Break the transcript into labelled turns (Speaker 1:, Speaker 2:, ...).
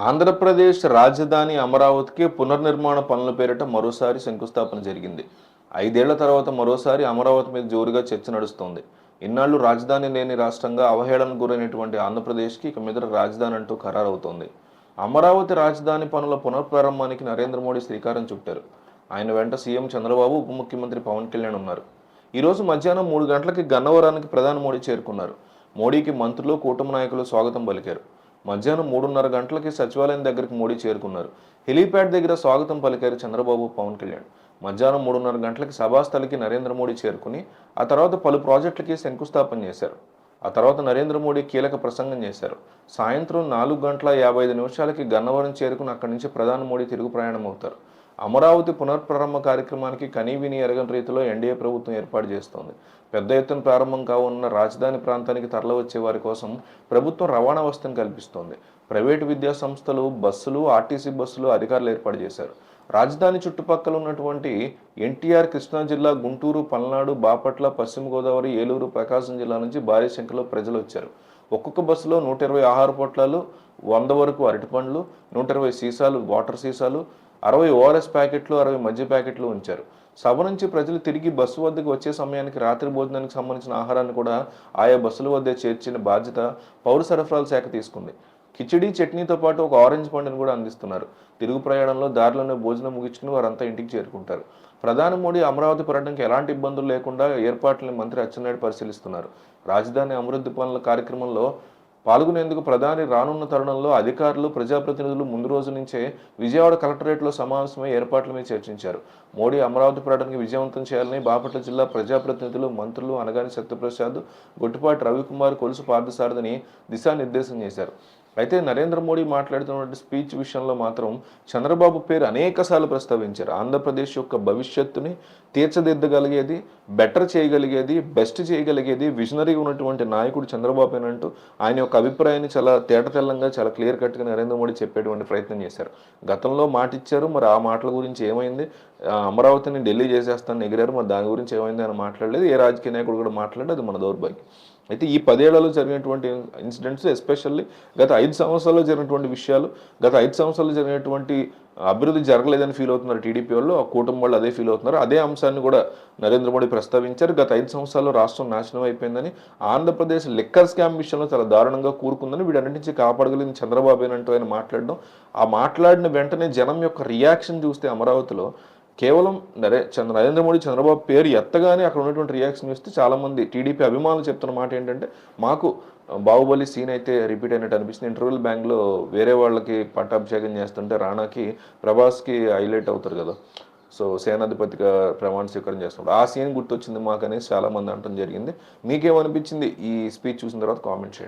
Speaker 1: ఆంధ్రప్రదేశ్ రాజధాని అమరావతికి పునర్నిర్మాణ పనుల పేరిట మరోసారి శంకుస్థాపన జరిగింది. 5 ఏళ్ల తర్వాత మరోసారి అమరావతి మీద జోరుగా చర్చ నడుస్తోంది. ఇన్నాళ్లు రాజధాని లేని రాష్ట్రంగా అవహేళనకు గురైనటువంటి ఆంధ్రప్రదేశ్కి ఇక మీదట రాజధాని అంటూ ఖరారవుతోంది. అమరావతి రాజధాని పనుల పునఃప్రారంభానికి నరేంద్ర మోడీ శ్రీకారం చుట్టారు. ఆయన వెంట సీఎం చంద్రబాబు, ఉప ముఖ్యమంత్రి పవన్ కళ్యాణ్ ఉన్నారు. ఈరోజు మధ్యాహ్నం 3 గంటలకి గన్నవరానికి ప్రధాని మోడీ చేరుకున్నారు. మోడీకి మంత్రులు, కూటమి నాయకులు స్వాగతం పలికారు. మధ్యాహ్నం 3:30 గంటలకి సచివాలయం దగ్గరికి మోడీ చేరుకున్నారు. హెలీప్యాడ్ దగ్గర స్వాగతం పలికారు చంద్రబాబు, పవన్ కళ్యాణ్. మధ్యాహ్నం 3:30 గంటలకి సభాస్థలికి నరేంద్ర మోడీ చేరుకుని ఆ తర్వాత పలు ప్రాజెక్టులకి శంకుస్థాపన చేశారు. ఆ తర్వాత నరేంద్ర మోడీ కీలక ప్రసంగం చేశారు. సాయంత్రం 4:55 గన్నవరం చేరుకుని అక్కడి నుంచి ప్రధాని మోడీ తిరుగు ప్రయాణం అవుతారు. అమరావతి పునర్ప్రారంభ కార్యక్రమానికి కనీవిని ఎరగని రీతిలో ఎన్డీఏ ప్రభుత్వం ఏర్పాటు చేస్తోంది. పెద్ద ఎత్తున ప్రారంభం కావున్న రాజధాని ప్రాంతానికి తరలివచ్చే వారి కోసం ప్రభుత్వం రవాణా వ్యవస్థను కల్పిస్తోంది. ప్రైవేటు విద్యా సంస్థలు, బస్సులు, ఆర్టీసీ బస్సులు అధికారులు ఏర్పాటు చేశారు. రాజధాని చుట్టుపక్కల ఉన్నటువంటి ఎన్టీఆర్, కృష్ణా జిల్లా, గుంటూరు, పల్నాడు, బాపట్ల, పశ్చిమ గోదావరి, ఏలూరు, ప్రకాశం జిల్లా నుంచి భారీ సంఖ్యలో ప్రజలు వచ్చారు. ఒక్కొక్క బస్సులో 120 ఆహార పొట్లాలు, 100 వరకు అరటిపండ్లు, 120 సీసాలు, వాటర్ సీసాలు, 60 ఓఆర్ఎస్ ప్యాకెట్లు, 60 మద్య ప్యాకెట్లు ఉంచారు. సభ నుంచి ప్రజలు తిరిగి బస్సు వద్దకు వచ్చే సమయానికి రాత్రి భోజనానికి సంబంధించిన ఆహారాన్ని కూడా ఆయా బస్సుల వద్దే చేర్చిన బాధ్యత పౌర సరఫరాల శాఖ తీసుకుంది. కిచిడి, చట్నీతో పాటు ఒక ఆరెంజ్ పండును కూడా అందిస్తున్నారు. తిరుగు ప్రయాణంలో దారిలోనే భోజనం ముగించుకుని వారంతా ఇంటికి చేరుకుంటారు. ప్రధాని మోడీ అమరావతి పర్యటనకు ఎలాంటి ఇబ్బందులు లేకుండా ఏర్పాట్లను మంత్రి అచ్చెన్నాయుడు పరిశీలిస్తున్నారు. రాజధాని అభివృద్ధి పనుల కార్యక్రమంలో పాల్గొనేందుకు ప్రధాని రానున్న తరుణంలో అధికారులు, ప్రజాప్రతినిధులు ముందు రోజు నుంచే విజయవాడ కలెక్టరేట్లో సమావేశమై ఏర్పాట్ల మీద చర్చించారు. మోడీ అమరావతి పర్యటనకి విజయవంతం చేయాలని బాపట్ల జిల్లా ప్రజాప్రతినిధులు, మంత్రులు అనగాని సత్యప్రసాద్, గొట్టిపాటి రవికుమార్, కొలుసు పార్థసారథిని దిశానిర్దేశం చేశారు. అయితే నరేంద్ర మోడీ మాట్లాడుతున్నటువంటి స్పీచ్ విషయంలో మాత్రం చంద్రబాబు పేరు అనేకసార్లు ప్రస్తావించారు. ఆంధ్రప్రదేశ్ యొక్క భవిష్యత్తుని తీర్చిదిద్దగలిగేది, బెటర్ చేయగలిగేది, బెస్ట్ చేయగలిగేది విజనరీగా ఉన్నటువంటి నాయకుడు చంద్రబాబునంటూ ఆయన యొక్క అభిప్రాయాన్ని చాలా తేటతెల్లంగా, చాలా క్లియర్ కట్గా నరేంద్ర మోడీ చెప్పేటువంటి ప్రయత్నం చేశారు. గతంలో మాట ఇచ్చారు, మరి ఆ మాటల గురించి ఏమైంది? అమరావతిని ఢిల్లీ చేసేస్తానని ఎగిరారు, మరి దాని గురించి ఏమైంది అని మాట్లాడలేదు. ఏ రాజకీయ నాయకుడు కూడా మాట్లాడలేదు. అది మన దౌర్భాగ్యం. అయితే ఈ 10 ఏళ్లలో జరిగినటువంటి ఇన్సిడెంట్స్, ఎస్పెషల్లీ గత 5 సంవత్సరాల్లో జరిగినటువంటి విషయాలు, గత 5 సంవత్సరాల్లో జరిగినటువంటి అభివృద్ధి జరగలేదని ఫీల్ అవుతున్నారు టీడీపీ వాళ్ళు, ఆ కూటమి వాళ్ళు అదే ఫీల్ అవుతున్నారు. అదే అంశాన్ని కూడా నరేంద్ర మోడీ ప్రస్తావించారు. గత 5 సంవత్సరాల్లో రాష్ట్రం నాశనం అయిపోయిందని, ఆంధ్రప్రదేశ్ లిక్కర్ స్కామ్ విషయంలో చాలా దారుణంగా కూరుకుందని, వీటన్నిటి నుంచి కాపాడగలిగింది చంద్రబాబేనంటూ ఆయన మాట్లాడడం, ఆ మాట్లాడిన వెంటనే జనం యొక్క రియాక్షన్ చూస్తే అమరావతిలో కేవలం నరేంద్ర మోడీ, చంద్రబాబు పేరు ఎత్తగానే అక్కడ ఉన్నటువంటి రియాక్షన్ చూస్తే చాలామంది టీడీపీ అభిమానులు చెప్తున్న మాట ఏంటంటే, మాకు బాహుబలి సీన్ అయితే రిపీట్ అయినట్టు అనిపిస్తుంది. ఇంటర్వెల్ బ్యాంక్లో వేరే వాళ్ళకి పట్టాభిషేకం చేస్తుంటే రాణాకి, ప్రభాస్కి హైలైట్ అవుతారు కదా, సో సేనాధిపతిగా ప్రమాణ స్వీకారం చేస్తున్నారు. ఆ సీన్ గుర్తొచ్చింది మాకు అనేసి చాలామంది అనడం జరిగింది. మీకేమనిపించింది ఈ స్పీచ్ చూసిన తర్వాత? కామెంట్ చేయండి.